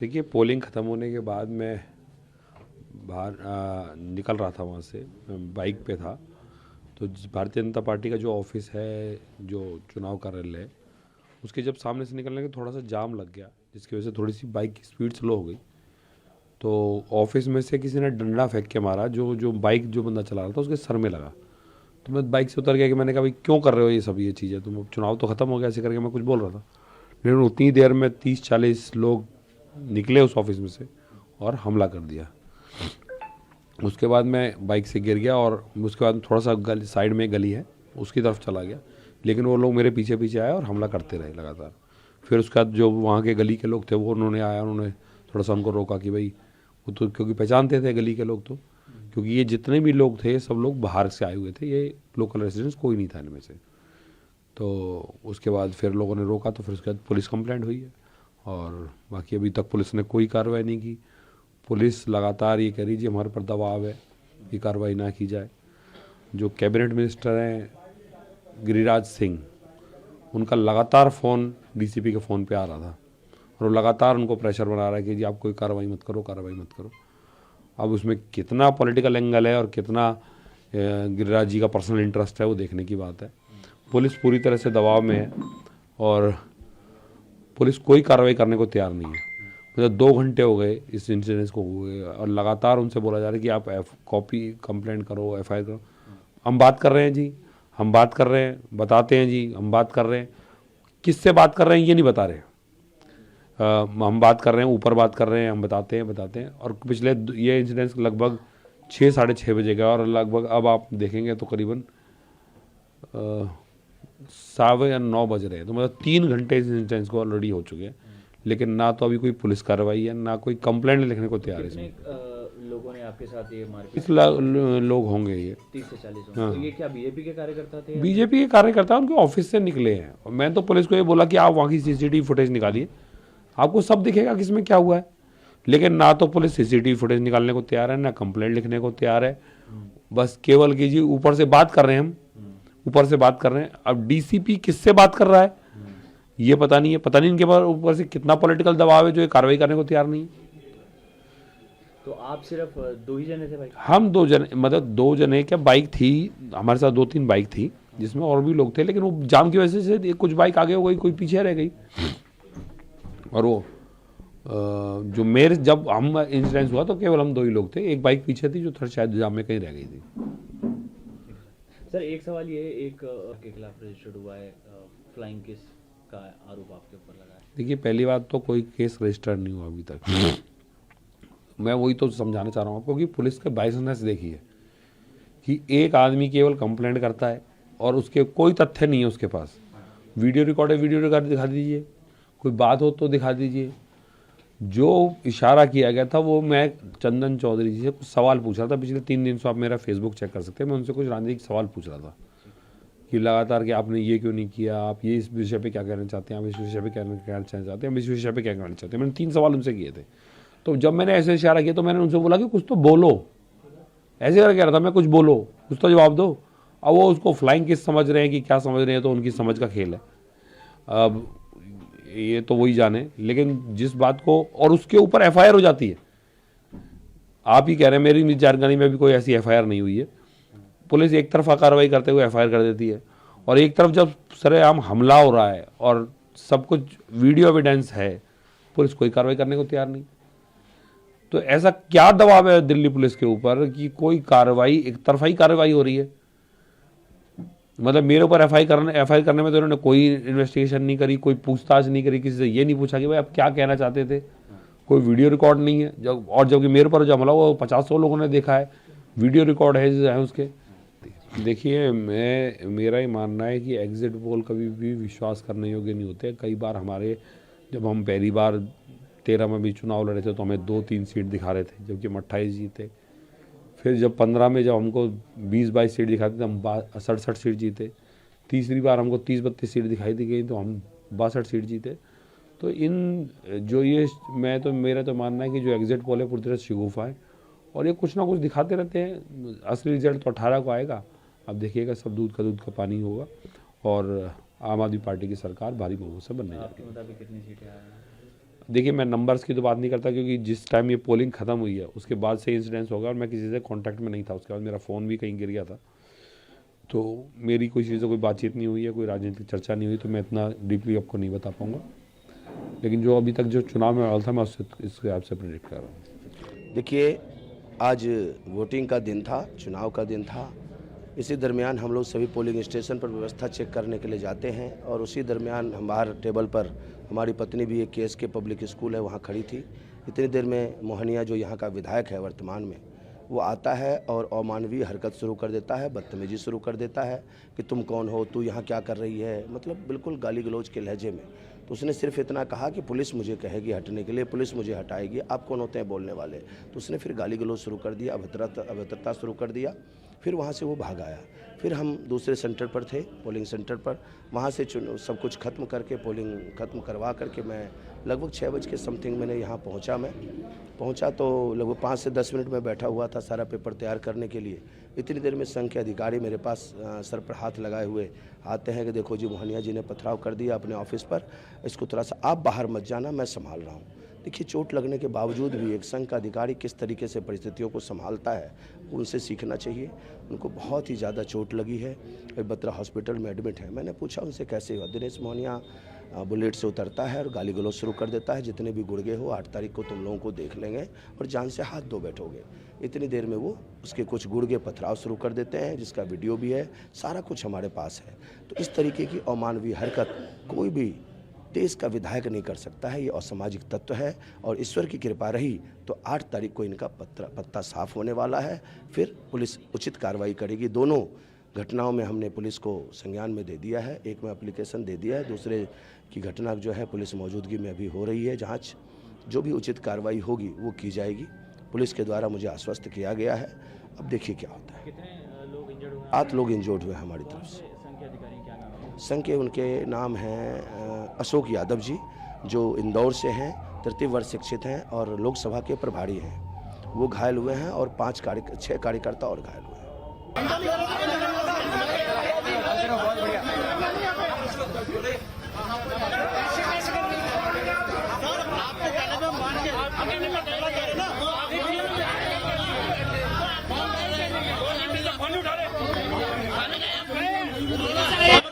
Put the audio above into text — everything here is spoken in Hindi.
देखिए, पोलिंग ख़त्म होने के बाद मैं बाहर निकल रहा था, वहाँ से मैं बाइक पे था। तो भारतीय जनता पार्टी का जो ऑफिस है, जो चुनाव कार्यालय है, उसके जब सामने से निकलने के थोड़ा सा जाम लग गया, जिसकी वजह से थोड़ी सी बाइक की स्पीड स्लो हो गई। तो ऑफिस में से किसी ने डंडा फेंक के मारा, जो जो बाइक जो बंदा चला रहा था उसके सर में लगा। तो मैं बाइक से उतर गया कि मैंने कहा भाई क्यों कर रहे हो ये सब ये चीज़ें, तुम चुनाव तो ख़त्म हो गया, ऐसे करके मैं कुछ बोल रहा था। लेकिन उतनी देर में 30-40 लोग निकले उस ऑफिस में से और हमला कर दिया। उसके बाद मैं बाइक से गिर गया और उसके बाद थोड़ा सा साइड में गली है उसकी तरफ चला गया, लेकिन वो लोग मेरे पीछे पीछे आए और हमला करते रहे लगातार। फिर उसके बाद जो वहाँ के गली के लोग थे वो उन्होंने आया, उन्होंने थोड़ा सा उनको रोका कि भाई वो तो क्योंकि पहचानते थे गली के लोग, तो क्योंकि ये जितने भी लोग थे सब लोग बाहर से आए हुए थे, ये लोकल रेजिडेंट्स कोई नहीं था इनमें से। तो उसके बाद फिर लोगों ने रोका, तो फिर उसके बाद पुलिस कंप्लेंट हुई है और बाकी अभी तक पुलिस ने कोई कार्रवाई नहीं की। पुलिस लगातार ये कह रही जी हमारे पर दबाव है कि कार्रवाई ना की जाए। जो कैबिनेट मिनिस्टर हैं गिरिराज सिंह, उनका लगातार फ़ोन डीसीपी के फ़ोन पे आ रहा था और वो लगातार उनको प्रेशर बना रहा है कि जी आप कोई कार्रवाई मत करो, कार्रवाई मत करो। अब उसमें कितना पॉलिटिकल एंगल है और कितना गिरिराज जी का पर्सनल इंटरेस्ट है वो देखने की बात है। पुलिस पूरी तरह से दबाव में है और पुलिस कोई कार्रवाई करने को तैयार नहीं है। मतलब 2 घंटे हो गए इस इंसिडेंस को हुए और लगातार उनसे बोला जा रहा है कि आप कॉपी कंप्लेंट करो, एफआईआर करो। हम बात कर रहे हैं जी, हम बात कर रहे हैं, बताते हैं जी हम बात कर रहे हैं, किससे बात कर रहे हैं ये नहीं बता रहे। हम बात कर रहे हैं, ऊपर बात कर रहे हैं, हम बताते हैं। और पिछले ये इंसिडेंस लगभग 6-6:30 बजे का और लगभग अब आप देखेंगे तो करीबन 9:15 बज रहे हैं। तो मतलब 3 घंटे इस इंसिडेंस को ऑलरेडी हो चुके हैं, लेकिन ना तो अभी कोई पुलिस कार्रवाई है, ना कोई कंप्लेंट लिखने को तैयार है। इसमें लोगों ने आपके साथ ये मारपीट, इस लोग होंगे ये 30 से 40 हाँ। तो ये क्या बीजेपी के कार्यकर्ता थे? बीजेपी के कार्यकर्ता उनके ऑफिस से निकले हैं और मैं तो पुलिस को ये बोला कि आप वहाँ की सीसीटीवी फुटेज निकालिए, आपको सब दिखेगा किसमें क्या हुआ है। लेकिन ना तो पुलिस सीसीटीवी फुटेज निकालने को तैयार है, ना कंप्लेंट लिखने को तैयार है। बस केवल कीजिए, ऊपर से बात कर रहे हैं हम, ऊपर से बात कर रहे हैं। अब डीसीपी किससे बात कर रहा है ये पता नहीं है, पता नहीं इनके पास ऊपर से कितना पॉलिटिकल दबाव है जो ये कार्रवाई करने को तैयार नहीं है। तो आप सिर्फ 2 ही जने थे भाई? हम 2 जने, मतलब 2 जने क्या, बाइक थी हमारे साथ, 2-3 बाइक थी जिसमें और भी लोग थे, लेकिन वो जाम की वजह से कुछ बाइक आगे हो गई, कोई पीछे रह गई। और वो जो मेरे जब हम इंसिडेंस हुआ तो केवल हम 2 ही लोग थे, एक बाइक पीछे थी जो थोड़ा शायद जाम में कहीं रह गई थी। सर एक सवाल ये, एक के खिलाफ रजिस्टर्ड हुआ है फ्लाइंग किस का आरोप आपके ऊपर लगा है। देखिए, पहली बात तो कोई केस रजिस्टर्ड नहीं हुआ अभी तक। मैं वही तो समझाना चाह रहा हूँ आपको कि पुलिस के बाइसनेस देखिए कि एक आदमी केवल कंप्लेंट करता है और उसके कोई तथ्य नहीं है उसके पास। वीडियो रिकॉर्ड है, वीडियो रिकॉर्ड दिखा दीजिए, कोई बात हो तो दिखा दीजिए। जो इशारा किया गया था वो मैं चंदन चौधरी जी से कुछ सवाल पूछ रहा था पिछले 3 दिन से, आप मेरा फेसबुक चेक कर सकते हैं। मैं उनसे कुछ राजनीतिक सवाल पूछ रहा था कि लगातार कि आपने ये क्यों नहीं किया, आप ये इस विषय पे क्या कहना चाहते हैं, आप इस विषय पे क्या कहना चाहते हैं, हम इस विषय पे क्या कहना चाहते हैं। मैंने 3 सवाल उनसे किए थे। तो जब मैंने ऐसे इशारा किया तो मैंने उनसे बोला कि कुछ तो बोलो, ऐसे कर कह रहा था मैं, कुछ बोलो, कुछ तो जवाब दो। अब वो उसको फ्लाइंग किस समझ रहे हैं कि क्या समझ रहे हैं, तो उनकी समझ का खेल है। अब ये तो वही जाने, लेकिन जिस बात को, और उसके ऊपर एफआईआर हो जाती है। आप ही कह रहे हैं, मेरी जानकारी में भी कोई ऐसी एफआईआर नहीं हुई है। पुलिस एक तरफा कार्रवाई करते हुए एफआईआर कर देती है और एक तरफ जब सरेआम हमला हो रहा है और सब कुछ वीडियो एविडेंस है, पुलिस कोई कार्रवाई करने को तैयार नहीं। तो ऐसा क्या दबाव है दिल्ली पुलिस के ऊपर कि कोई कार्रवाई, एक तरफा ही कार्रवाई हो रही है। मतलब मेरे ऊपर एफआईआर करने में तो इन्होंने कोई इन्वेस्टिगेशन नहीं करी, कोई पूछताछ नहीं करी, किसी से ये नहीं पूछा कि भाई आप क्या कहना चाहते थे। कोई वीडियो रिकॉर्ड नहीं है, जब और जबकि मेरे पर जो हमला वो 50-100 लोगों ने देखा है, वीडियो रिकॉर्ड है उसके। देखिए, मेरा ही मानना है कि एग्जिट पोल कभी भी विश्वास करने योग्य नहीं होते। कई बार हमारे, जब हम पहली बार 13 में भी चुनाव लड़े थे तो हमें 2-3 सीट दिखा रहे थे, जबकि हम 28 जीते। फिर जब 15 में जब हमको 20-22 सीट दिखाते थे, हम 67 सीट जीते। तीसरी बार हमको 30-32 सीट दिखाई दी गई तो हम 62 सीट जीते। तो इन जो ये मेरा तो मानना है कि जो एग्जिट पोल है पूरी तरह शिगुफा है और ये कुछ ना कुछ दिखाते रहते हैं। असली रिजल्ट तो 18 को आएगा। अब देखिएगा, सब दूध का पानी होगा और आम आदमी पार्टी की सरकार भारी बहुमत से बनने जा रही है। आपके मुताबिक कितनी सीटें आ रही हैं? देखिए मैं नंबर्स की तो बात नहीं करता, क्योंकि जिस टाइम ये पोलिंग ख़त्म हुई है उसके बाद से इंसिडेंस होगा, और मैं किसी से कांटेक्ट में नहीं था। उसके बाद मेरा फ़ोन भी कहीं गिर गया था, तो मेरी कोई चीज़ से कोई बातचीत नहीं हुई है, कोई राजनीतिक चर्चा नहीं हुई, तो मैं इतना डीपली आपको नहीं बता पाऊँगा। लेकिन जो अभी तक जो चुनाव में माहौल था, मैं उससे इसके आपसे प्रेडिक्ट कर रहा हूँ। देखिए, आज वोटिंग का दिन था, चुनाव का दिन था। इसी दरमियान हम लोग सभी पोलिंग स्टेशन पर व्यवस्था चेक करने के लिए जाते हैं, और उसी दरमियान हम बाहर टेबल पर, हमारी पत्नी भी एक KSK पब्लिक स्कूल है वहाँ खड़ी थी। इतनी देर में मोहनिया, जो यहाँ का विधायक है वर्तमान में, वो आता है और अमानवीय हरकत शुरू कर देता है, बदतमीजी शुरू कर देता है कि तुम कौन हो, तू यहाँ क्या कर रही है, मतलब बिल्कुल गाली गलौज के लहजे में। तो उसने सिर्फ इतना कहा कि पुलिस मुझे कहेगी हटने के लिए, पुलिस मुझे हटाएगी, आप कौन होते हैं बोलने वाले। तो उसने फिर गाली गलौज शुरू कर दिया, अभद्रता शुरू कर दिया। फिर वहाँ से वो भाग आया। फिर हम दूसरे सेंटर पर थे, पोलिंग सेंटर पर, वहाँ से सब कुछ खत्म करके, पोलिंग खत्म करवा करके मैं लगभग 6 बजे के समथिंग मैंने यहाँ पहुँचा तो लगभग 5 से 10 मिनट में बैठा हुआ था सारा पेपर तैयार करने के लिए। इतनी देर में संघ के अधिकारी मेरे पास सर पर हाथ लगाए हुए आते हैं कि देखो जी, मोहनिया जी ने पथराव कर दिया अपने ऑफिस पर, इसको थोड़ा सा आप बाहर मत जाना, मैं संभाल रहा हूँ। देखिए, चोट लगने के बावजूद भी एक संघ का अधिकारी किस तरीके से परिस्थितियों को संभालता है, उनसे सीखना चाहिए। उनको बहुत ही ज़्यादा चोट लगी है, बत्रा हॉस्पिटल में एडमिट है। मैंने पूछा उनसे कैसे हुआ। दिनेश मोहनिया बुलेट से उतरता है और गाली गलौज शुरू कर देता है, जितने भी गुर्गे हो 8 तारीख को तुम लोगों को देख लेंगे और जान से हाथ धो बैठोगे। इतनी देर में वो उसके कुछ गुर्गे पथराव शुरू कर देते हैं, जिसका वीडियो भी है, सारा कुछ हमारे पास है। तो इस तरीके की अमानवीय हरकत कोई भी देश का विधायक नहीं कर सकता है, ये असामाजिक तत्व है। और ईश्वर की कृपा रही तो 8 तारीख को इनका पत्ता साफ होने वाला है, फिर पुलिस उचित कार्रवाई करेगी। दोनों घटनाओं में हमने पुलिस को संज्ञान में दे दिया है, एक में एप्लीकेशन दे दिया है, दूसरे की घटना जो है पुलिस मौजूदगी में अभी हो रही है जांच। जो भी उचित कार्रवाई होगी वो की जाएगी, पुलिस के द्वारा मुझे आश्वस्त किया गया है। अब देखिए क्या होता है। कितने लोग इंजर्ड हुए? 8 लोग इंजर्ड हुए हमारी तरफ से। संघ के अधिकारी क्या नाम है? संघ के उनके नाम हैं अशोक यादव जी, जो इंदौर से हैं, तृतीय वर्ष शिक्षित हैं और लोकसभा के प्रभारी हैं। वो घायल हुए हैं और 6 कार्यकर्ता और घायल हुए हैं। Hey!